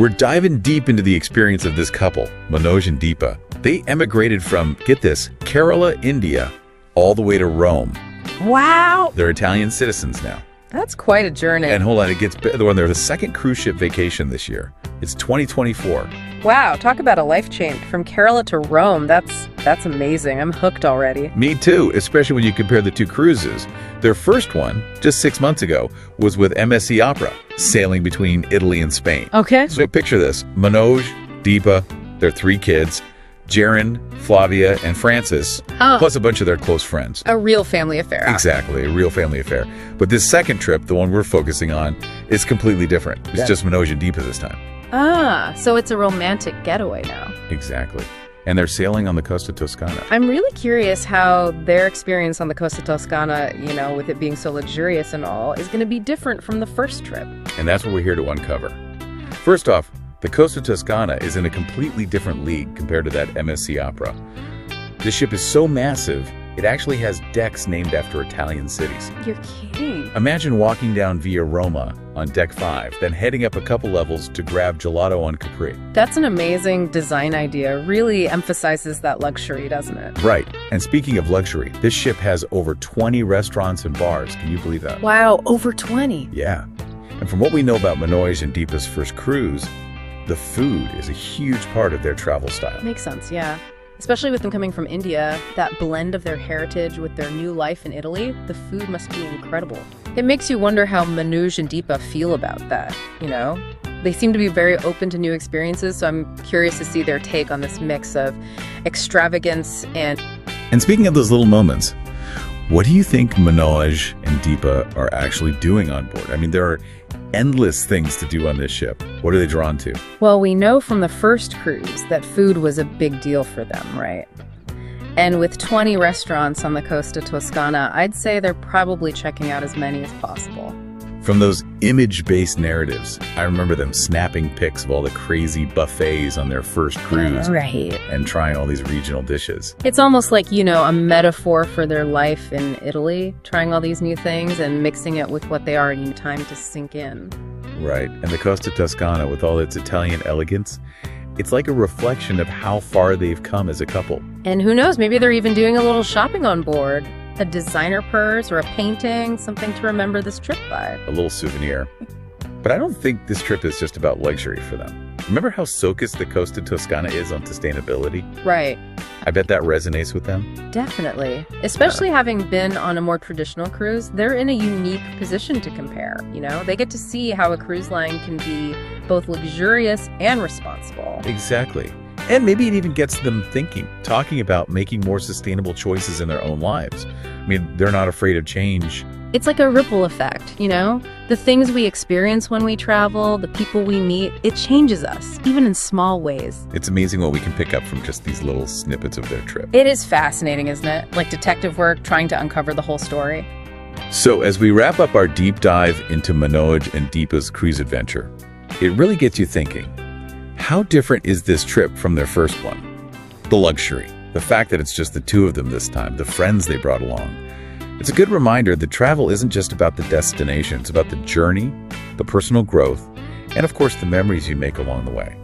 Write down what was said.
We're diving deep into the experience of this couple, Manoj and Deepa. They emigrated from, get this, Kerala, India, all the way to Rome. Wow. They're Italian citizens now. That's quite a journey. And hold on, it gets better. They're the second cruise ship vacation this year. It's 2024. Wow, talk about a life change. From Kerala to Rome, that's amazing. I'm hooked already. Me too, especially when you compare the two cruises. Their first one, just 6 months ago, was with MSC Opera, sailing between Italy and Spain. Okay. So picture this. Manoj, Deepa, their 3 kids, Jaren, Flavia, and Francis, plus a bunch of their close friends. A real family affair. Exactly, a real family affair. But this second trip, the one we're focusing on, is completely different. It's just Manoj and Deepa this time. Ah, so it's a romantic getaway now. Exactly. And they're sailing on the Costa Toscana. I'm really curious how their experience on the Costa Toscana, with it being so luxurious and all, is going to be different from the first trip. And that's what we're here to uncover. First off, the Costa Toscana is in a completely different league compared to that MSC Opera. This ship is so massive, it actually has decks named after Italian cities. You're kidding. Imagine walking down Via Roma on deck 5, then heading up a couple levels to grab gelato on Capri. That's an amazing design idea. Really emphasizes that luxury, doesn't it? Right. And speaking of luxury, this ship has over 20 restaurants and bars. Can you believe that? Wow, over 20. Yeah. And from what we know about Manoj and Deepa's first cruise, the food is a huge part of their travel style. Makes sense, yeah. Especially with them coming from India, that blend of their heritage with their new life in Italy, the food must be incredible. It makes you wonder how Manoj and Deepa feel about that, They seem to be very open to new experiences, so I'm curious to see their take on this mix of extravagance and... And speaking of those little moments, what do you think Manoj and Deepa are actually doing on board? I mean, there are endless things to do on this ship. What are they drawn to? Well, we know from the first cruise that food was a big deal for them, right? And with 20 restaurants on the Costa Toscana, I'd say they're probably checking out as many as possible. From those image-based narratives, I remember them snapping pics of all the crazy buffets on their first cruise. Right. And trying all these regional dishes. It's almost like, a metaphor for their life in Italy, trying all these new things and mixing it with what they already need time to sink in. Right. And the Costa Toscana, with all its Italian elegance, it's like a reflection of how far they've come as a couple. And who knows, maybe they're even doing a little shopping on board. A designer purse or a painting, something to remember this trip by. A little souvenir. But I don't think this trip is just about luxury for them. Remember how focused the Costa Toscana is on sustainability? Right. I bet that resonates with them. Definitely. Especially having been on a more traditional cruise, they're in a unique position to compare, They get to see how a cruise line can be both luxurious and responsible. Exactly. And maybe it even gets them thinking, talking about making more sustainable choices in their own lives. I mean, they're not afraid of change. It's like a ripple effect, The things we experience when we travel, the people we meet, it changes us, even in small ways. It's amazing what we can pick up from just these little snippets of their trip. It is fascinating, isn't it? Like detective work, trying to uncover the whole story. So as we wrap up our deep dive into Manoj and Deepa's cruise adventure, it really gets you thinking. How different is this trip from their first one? The luxury, the fact that it's just the two of them this time, the friends they brought along. It's a good reminder that travel isn't just about the destination, it's about the journey, the personal growth, and of course the memories you make along the way.